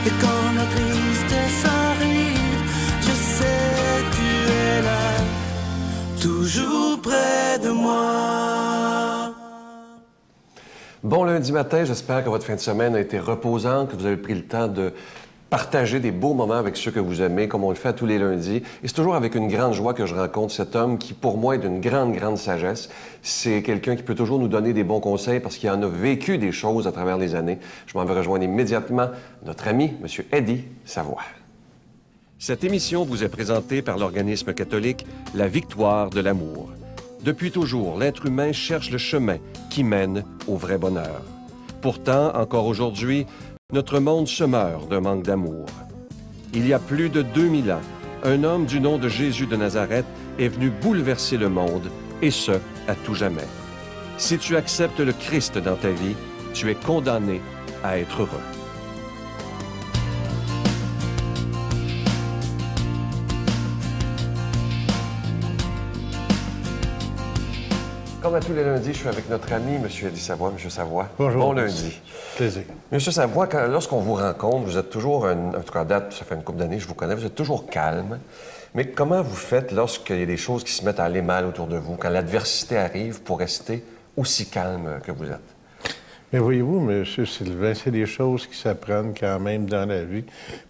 Et quand la tristesse arrive, je sais tu es là, toujours près de moi. Bon lundi matin, j'espère que votre fin de semaine a été reposante, que vous avez pris le temps de partager des beaux moments avec ceux que vous aimez, comme on le fait tous les lundis. Et c'est toujours avec une grande joie que je rencontre cet homme qui, pour moi, est d'une grande, grande sagesse. C'est quelqu'un qui peut toujours nous donner des bons conseils parce qu'il en a vécu des choses à travers les années. Je m'en vais rejoindre immédiatement notre ami, M. Eddie Savoie. Cette émission vous est présentée par l'organisme catholique La Victoire de l'amour. Depuis toujours, l'être humain cherche le chemin qui mène au vrai bonheur. Pourtant, encore aujourd'hui, notre monde se meurt d'un manque d'amour. Il y a plus de 2000 ans, un homme du nom de Jésus de Nazareth est venu bouleverser le monde, et ce, à tout jamais. Si tu acceptes le Christ dans ta vie, tu es condamné à être heureux. Comme à tous les lundis, je suis avec notre ami, M. Eddie Savoie. M. Savoie, bonjour. Bon lundi. Plaisir. M. Savoie, lorsqu'on vous rencontre, vous êtes toujours, en tout cas à date, ça fait une couple d'années, je vous connais, vous êtes toujours calme. Mais comment vous faites lorsqu'il y a des choses qui se mettent à aller mal autour de vous, quand l'adversité arrive, pour rester aussi calme que vous êtes? Mais voyez-vous, M. Sylvain, c'est des choses qui s'apprennent quand même dans la vie.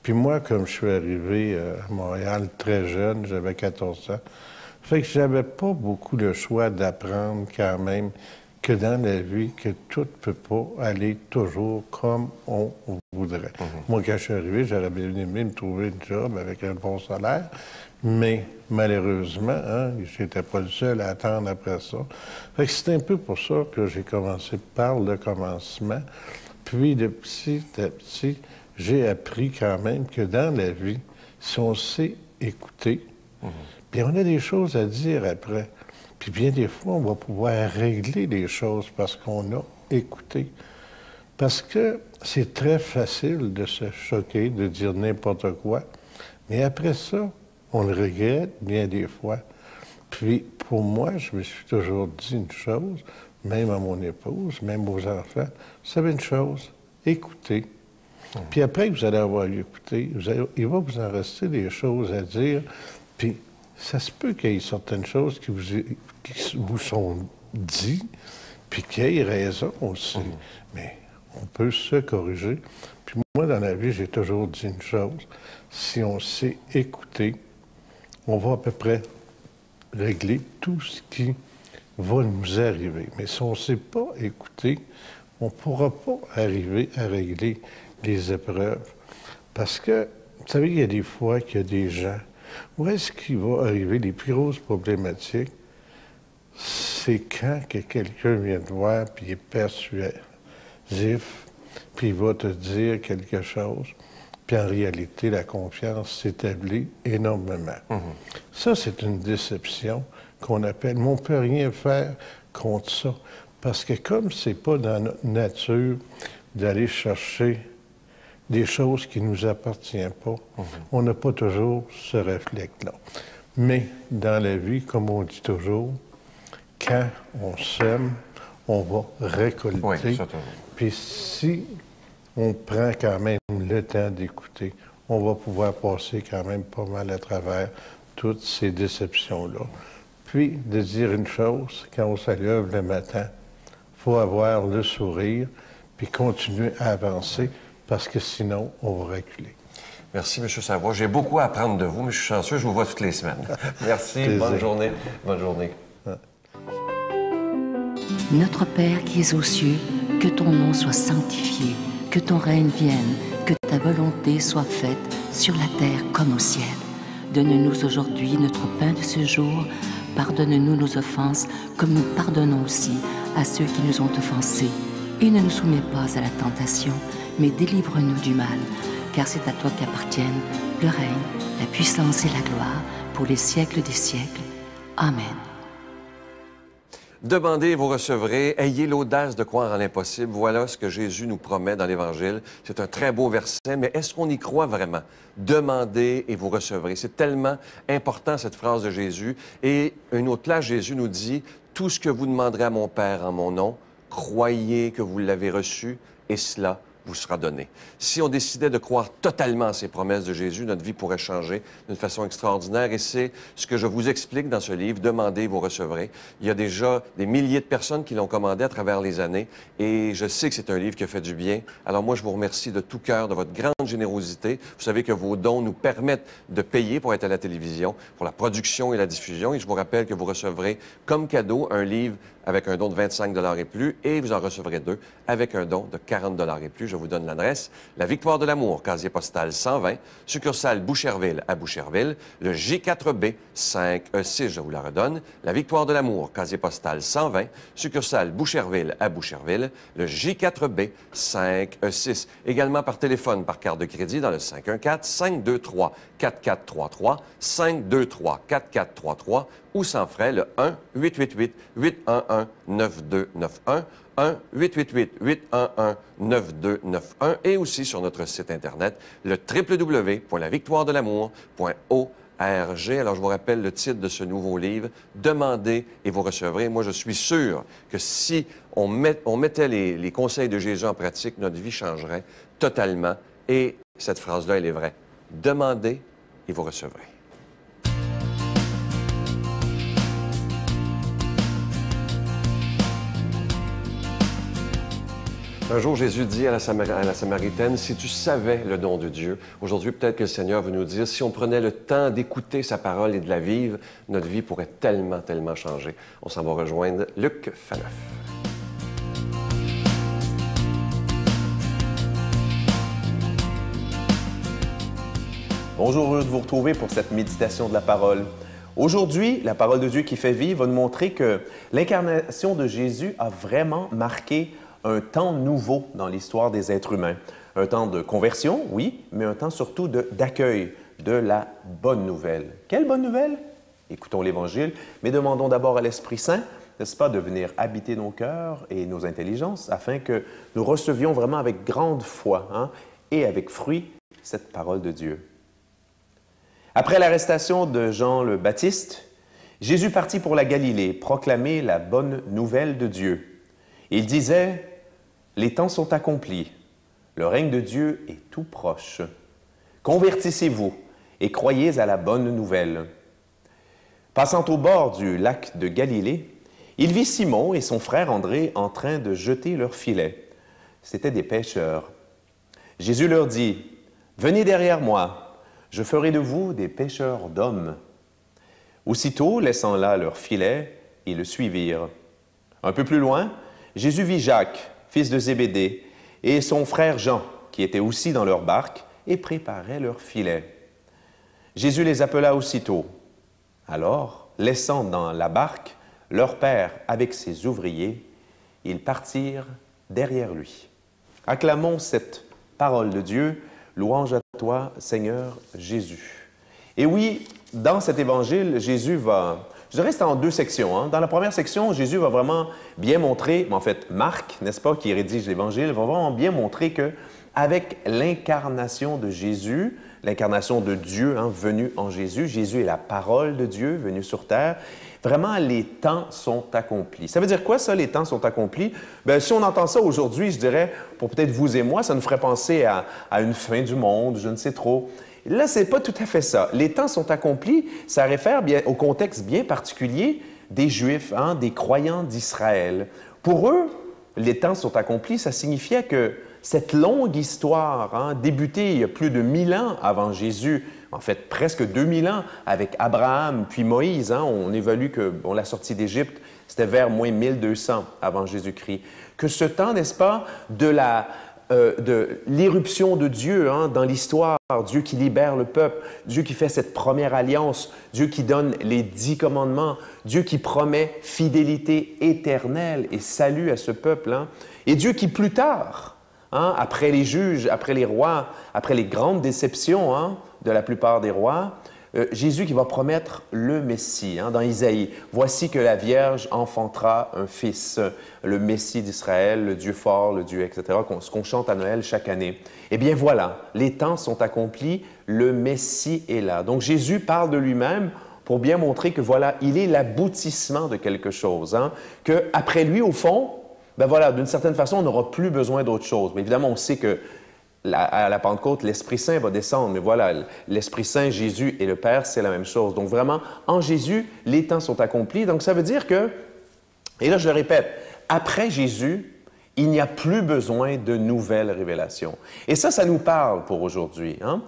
Puis moi, comme je suis arrivé à Montréal très jeune, j'avais 14 ans, fait que j'avais pas beaucoup le choix d'apprendre quand même que dans la vie, que tout ne peut pas aller toujours comme on voudrait. Moi, quand je suis arrivé, j'aurais bien aimé me trouver un job avec un bon salaire, mais malheureusement, j'étais pas le seul à attendre après ça. Fait que c'est un peu pour ça que j'ai commencé par le commencement. Puis, de petit à petit, j'ai appris quand même que dans la vie, si on sait écouter, puis on a des choses à dire après. Puis bien des fois, on va pouvoir régler les choses parce qu'on a écouté. Parce que c'est très facile de se choquer, de dire n'importe quoi. Mais après ça, on le regrette bien des fois. Puis pour moi, je me suis toujours dit une chose, même à mon épouse, même aux enfants, vous savez une chose, écoutez. Puis après que vous allez avoir écouté, il va vous en rester des choses à dire. Puis ça se peut qu'il y ait certaines choses qui vous sont dites, puis qu'il y ait raison aussi. Mais on peut se corriger. Puis moi, dans la vie, j'ai toujours dit une chose. Si on sait écouter, on va à peu près régler tout ce qui va nous arriver. Mais si on ne sait pas écouter, on ne pourra pas arriver à régler les épreuves. Parce que, vous savez, il y a des fois qu'il y a des gens. Où est-ce qu'il va arriver les plus grosses problématiques? C'est quand que quelqu'un vient te voir, puis il est persuasif, puis il va te dire quelque chose, puis en réalité, la confiance s'établit énormément. Ça, c'est une déception qu'on appelle, mais on ne peut rien faire contre ça, parce que comme c'est pas dans notre nature d'aller chercher des choses qui ne nous appartiennent pas, on n'a pas toujours ce réflexe-là. Mais dans la vie, comme on dit toujours, quand on sème, on va récolter. Oui, ça, puis si on prend quand même le temps d'écouter, on va pouvoir passer quand même pas mal à travers toutes ces déceptions-là. Puis de dire une chose, quand on se lève le matin, il faut avoir le sourire, puis continuer à avancer, parce que sinon, on va reculer. Merci, M. Savoie. J'ai beaucoup à apprendre de vous, mais je suis chanceux, je vous vois toutes les semaines. Merci, Plaisir. bonne journée. Bonne journée. Notre Père qui es aux cieux, que ton nom soit sanctifié, que ton règne vienne, que ta volonté soit faite sur la terre comme au ciel. Donne-nous aujourd'hui notre pain de ce jour. Pardonne-nous nos offenses, comme nous pardonnons aussi à ceux qui nous ont offensés. Et ne nous soumets pas à la tentation, mais délivre-nous du mal, car c'est à toi qu'appartiennent le règne, la puissance et la gloire, pour les siècles des siècles. Amen. Demandez et vous recevrez. Ayez l'audace de croire en l'impossible. Voilà ce que Jésus nous promet dans l'Évangile. C'est un très beau verset, mais est-ce qu'on y croit vraiment? Demandez et vous recevrez. C'est tellement important, cette phrase de Jésus. Et une autre place, Jésus nous dit, « Tout ce que vous demanderez à mon Père en mon nom, croyez que vous l'avez reçu, et cela vous sera donné. Si on décidait de croire totalement à ces promesses de Jésus, notre vie pourrait changer d'une façon extraordinaire. Et c'est ce que je vous explique dans ce livre, Demandez, vous recevrez. Il y a déjà des milliers de personnes qui l'ont commandé à travers les années et je sais que c'est un livre qui a fait du bien. Alors moi, je vous remercie de tout cœur de votre grande générosité. Vous savez que vos dons nous permettent de payer pour être à la télévision, pour la production et la diffusion. Et je vous rappelle que vous recevrez comme cadeau un livre avec un don de 25 $ et plus, et vous en recevrez 2 avec un don de 40 $ et plus. Je vous donne l'adresse. La Victoire de l'amour, casier postal 120, succursale Boucherville à Boucherville, le J4B 5E6, je vous la redonne. La Victoire de l'amour, casier postal 120, succursale Boucherville à Boucherville, le J4B 5E6. Également par téléphone, par carte de crédit dans le 514-523-4433, 523-4433, ou sans frais, le 1-888-811-9291, 1-888-811-9291, et aussi sur notre site Internet, le www.lavictoiredelamour.org. Alors, je vous rappelle le titre de ce nouveau livre, « Demandez et vous recevrez ». Moi, je suis sûr que si on mettait les conseils de Jésus en pratique, notre vie changerait totalement. Et cette phrase-là, elle est vraie. « Demandez et vous recevrez ». Un jour, Jésus dit à la Samaritaine, « Si tu savais le don de Dieu », aujourd'hui, peut-être que le Seigneur veut nous dire, si on prenait le temps d'écouter sa parole et de la vivre, notre vie pourrait tellement, tellement changer. On s'en va rejoindre Luc Faneuf. Bonjour, heureux de vous retrouver pour cette méditation de la parole. Aujourd'hui, la parole de Dieu qui fait vivre va nous montrer que l'incarnation de Jésus a vraiment marqué un temps nouveau dans l'histoire des êtres humains. Un temps de conversion, oui, mais un temps surtout d'accueil de la bonne nouvelle. Quelle bonne nouvelle? Écoutons l'Évangile, mais demandons d'abord à l'Esprit Saint, n'est-ce pas, de venir habiter nos cœurs et nos intelligences afin que nous recevions vraiment avec grande foi et avec fruit cette parole de Dieu. Après l'arrestation de Jean le Baptiste, Jésus partit pour la Galilée proclamer la bonne nouvelle de Dieu. Il disait, « Les temps sont accomplis, le règne de Dieu est tout proche. Convertissez-vous et croyez à la bonne nouvelle. » Passant au bord du lac de Galilée, il vit Simon et son frère André en train de jeter leurs filets. C'étaient des pêcheurs. Jésus leur dit, « Venez derrière moi, je ferai de vous des pêcheurs d'hommes. » Aussitôt, laissant là leurs filets, ils le suivirent. Un peu plus loin, Jésus vit Jacques, fils de Zébédée, et son frère Jean, qui étaient aussi dans leur barque et préparaient leurs filets. Jésus les appela aussitôt. Alors, laissant dans la barque leur père avec ses ouvriers, ils partirent derrière lui. Acclamons cette parole de Dieu, louange à toi, Seigneur Jésus. Et oui, dans cet évangile, Jésus va... Je dirais que c'est en deux sections. Dans la première section, Jésus va vraiment bien montrer, en fait, Marc, n'est-ce pas, qui rédige l'Évangile, va vraiment bien montrer qu'avec l'incarnation de Jésus, l'incarnation de Dieu venu en Jésus, Jésus est la parole de Dieu venue sur terre, vraiment, les temps sont accomplis. Ça veut dire quoi, ça, les temps sont accomplis? Bien, si on entend ça aujourd'hui, je dirais, pour peut-être vous et moi, ça nous ferait penser à une fin du monde, je ne sais trop. Là, ce n'est pas tout à fait ça. Les temps sont accomplis, ça réfère bien au contexte bien particulier des Juifs, des croyants d'Israël. Pour eux, les temps sont accomplis, ça signifiait que cette longue histoire, débutée il y a plus de 1000 ans avant Jésus, en fait presque 2000 ans avec Abraham puis Moïse, on évalue que la sortie d'Égypte, c'était vers moins 1200 avant Jésus-Christ, que ce temps, n'est-ce pas, de l'éruption de Dieu dans l'histoire, Dieu qui libère le peuple, Dieu qui fait cette première alliance, Dieu qui donne les 10 commandements, Dieu qui promet fidélité éternelle et salut à ce peuple, et Dieu qui plus tard, après les juges, après les rois, après les grandes déceptions de la plupart des rois, Jésus qui va promettre le Messie. Dans Isaïe, « Voici que la Vierge enfantera un fils, le Messie d'Israël, le Dieu fort, le Dieu, etc., ce qu'on chante à Noël chaque année. » Eh bien voilà, les temps sont accomplis, le Messie est là. Donc Jésus parle de lui-même pour bien montrer que voilà, il est l'aboutissement de quelque chose. Qu'après lui, au fond, ben voilà, d'une certaine façon, on n'aura plus besoin d'autre chose. Mais évidemment, on sait que à la Pentecôte, l'Esprit Saint va descendre. Mais voilà, l'Esprit Saint, Jésus et le Père, c'est la même chose. Donc vraiment, en Jésus, les temps sont accomplis. Donc ça veut dire que, et là je le répète, après Jésus, il n'y a plus besoin de nouvelles révélations. Et ça nous parle pour aujourd'hui. Hein?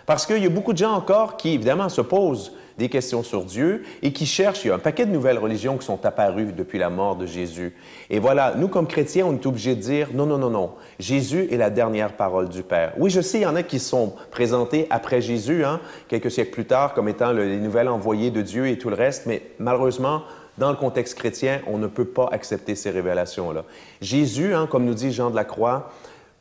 Parce qu'il y a beaucoup de gens encore qui, évidemment, se posent des questions sur Dieu et qui cherchent. Il y a un paquet de nouvelles religions qui sont apparues depuis la mort de Jésus. Et voilà, nous, comme chrétiens, on est obligés de dire non, non, non, non. Jésus est la dernière parole du Père. Oui, je sais, il y en a qui sont présentés après Jésus, hein, quelques siècles plus tard, comme étant les nouvelles envoyées de Dieu et tout le reste, mais malheureusement, dans le contexte chrétien, on ne peut pas accepter ces révélations-là. Jésus, hein, comme nous dit Jean de la Croix,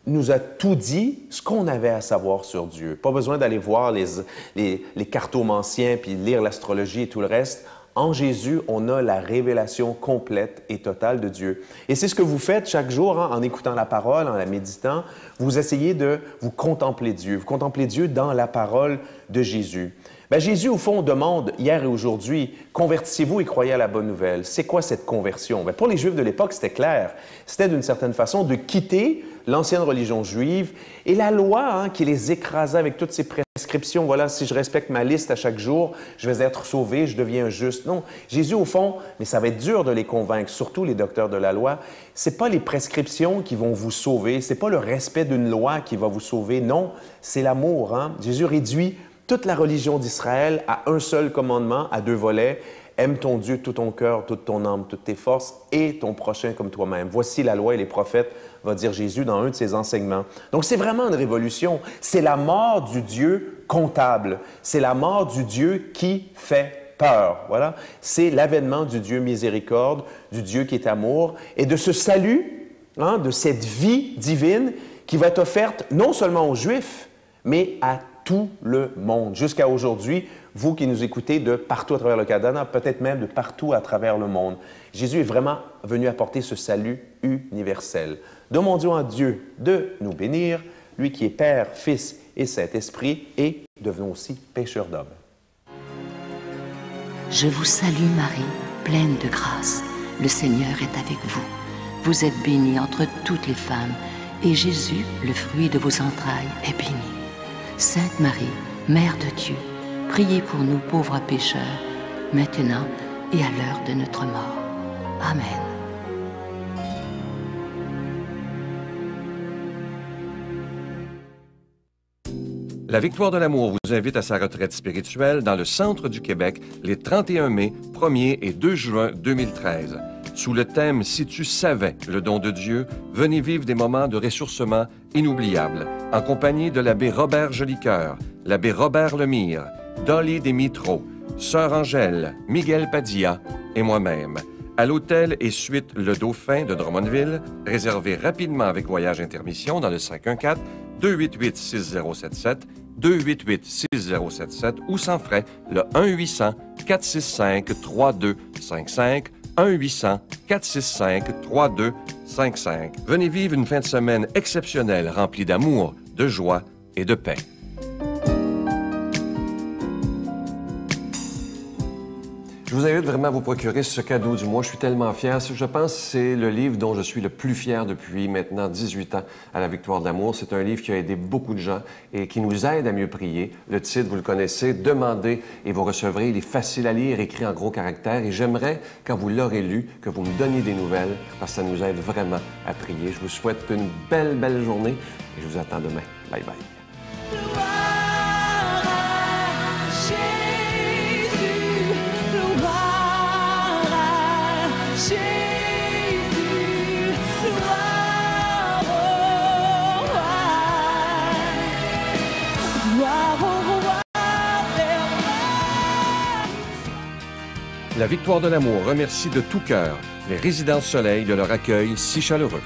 nous a tout dit ce qu'on avait à savoir sur Dieu. Pas besoin d'aller voir les cartomanciens puis lire l'astrologie et tout le reste. En Jésus, on a la révélation complète et totale de Dieu. Et c'est ce que vous faites chaque jour, hein, en écoutant la parole, en la méditant. Vous essayez de vous contempler Dieu. Vous contemplez Dieu dans la parole de Jésus. Bien, Jésus, au fond, demande hier et aujourd'hui, convertissez-vous et croyez à la bonne nouvelle. C'est quoi cette conversion? Bien, pour les Juifs de l'époque, c'était clair. C'était d'une certaine façon de quitter l'ancienne religion juive et la loi, hein, qui les écrasait avec toutes ces prescriptions. Voilà, si je respecte ma liste à chaque jour, je vais être sauvé, je deviens juste. Non, Jésus, au fond, mais ça va être dur de les convaincre, surtout les docteurs de la loi. Ce n'est pas les prescriptions qui vont vous sauver, ce n'est pas le respect d'une loi qui va vous sauver. Non, c'est l'amour. Hein? Jésus réduit toute la religion d'Israël à un seul commandement, à 2 volets. Aime ton Dieu, tout ton cœur, toute ton âme, toutes tes forces et ton prochain comme toi-même. Voici la loi et les prophètes, va dire Jésus dans un de ses enseignements. Donc, c'est vraiment une révolution. C'est la mort du Dieu comptable. C'est la mort du Dieu qui fait peur. Voilà. C'est l'avènement du Dieu miséricorde, du Dieu qui est amour et de ce salut, hein, de cette vie divine qui va être offerte non seulement aux Juifs, mais à tout le monde. Jusqu'à aujourd'hui, vous qui nous écoutez de partout à travers le Canada, peut-être même de partout à travers le monde. Jésus est vraiment venu apporter ce salut universel. Demandons à Dieu de nous bénir, lui qui est Père, Fils et Saint-Esprit, et devenons aussi pécheurs d'hommes. Je vous salue Marie, pleine de grâce. Le Seigneur est avec vous. Vous êtes bénie entre toutes les femmes, et Jésus, le fruit de vos entrailles, est béni. Sainte Marie, Mère de Dieu, priez pour nous pauvres pécheurs, maintenant et à l'heure de notre mort. Amen. La Victoire de l'amour vous invite à sa retraite spirituelle dans le centre du Québec les 31 mai, 1er et 2 juin 2013. Sous le thème « Si tu savais le don de Dieu », venez vivre des moments de ressourcement inoubliables en compagnie de l'abbé Robert Jolicoeur, l'abbé Robert Lemire, Dolly Desmitreaux, Sœur Angèle, Miguel Padilla et moi-même. À l'hôtel et suite Le Dauphin de Drummondville, réservé rapidement avec voyage intermission dans le 514-288-6077, 288-6077 ou sans frais le 1-800-465-3255, 1-800-465-3255. Venez vivre une fin de semaine exceptionnelle remplie d'amour, de joie et de paix. Je vous invite vraiment à vous procurer ce cadeau du mois. Je suis tellement fier. Je pense que c'est le livre dont je suis le plus fier depuis maintenant 18 ans à la Victoire de l'amour. C'est un livre qui a aidé beaucoup de gens et qui nous aide à mieux prier. Le titre, vous le connaissez, « Demandez et vous recevrez ». Il est facile à lire, écrit en gros caractères. Et j'aimerais, quand vous l'aurez lu, que vous me donniez des nouvelles parce que ça nous aide vraiment à prier. Je vous souhaite une belle, belle journée et je vous attends demain. Bye bye. La Victoire de l'amour remercie de tout cœur les Résidences Soleil de leur accueil si chaleureux.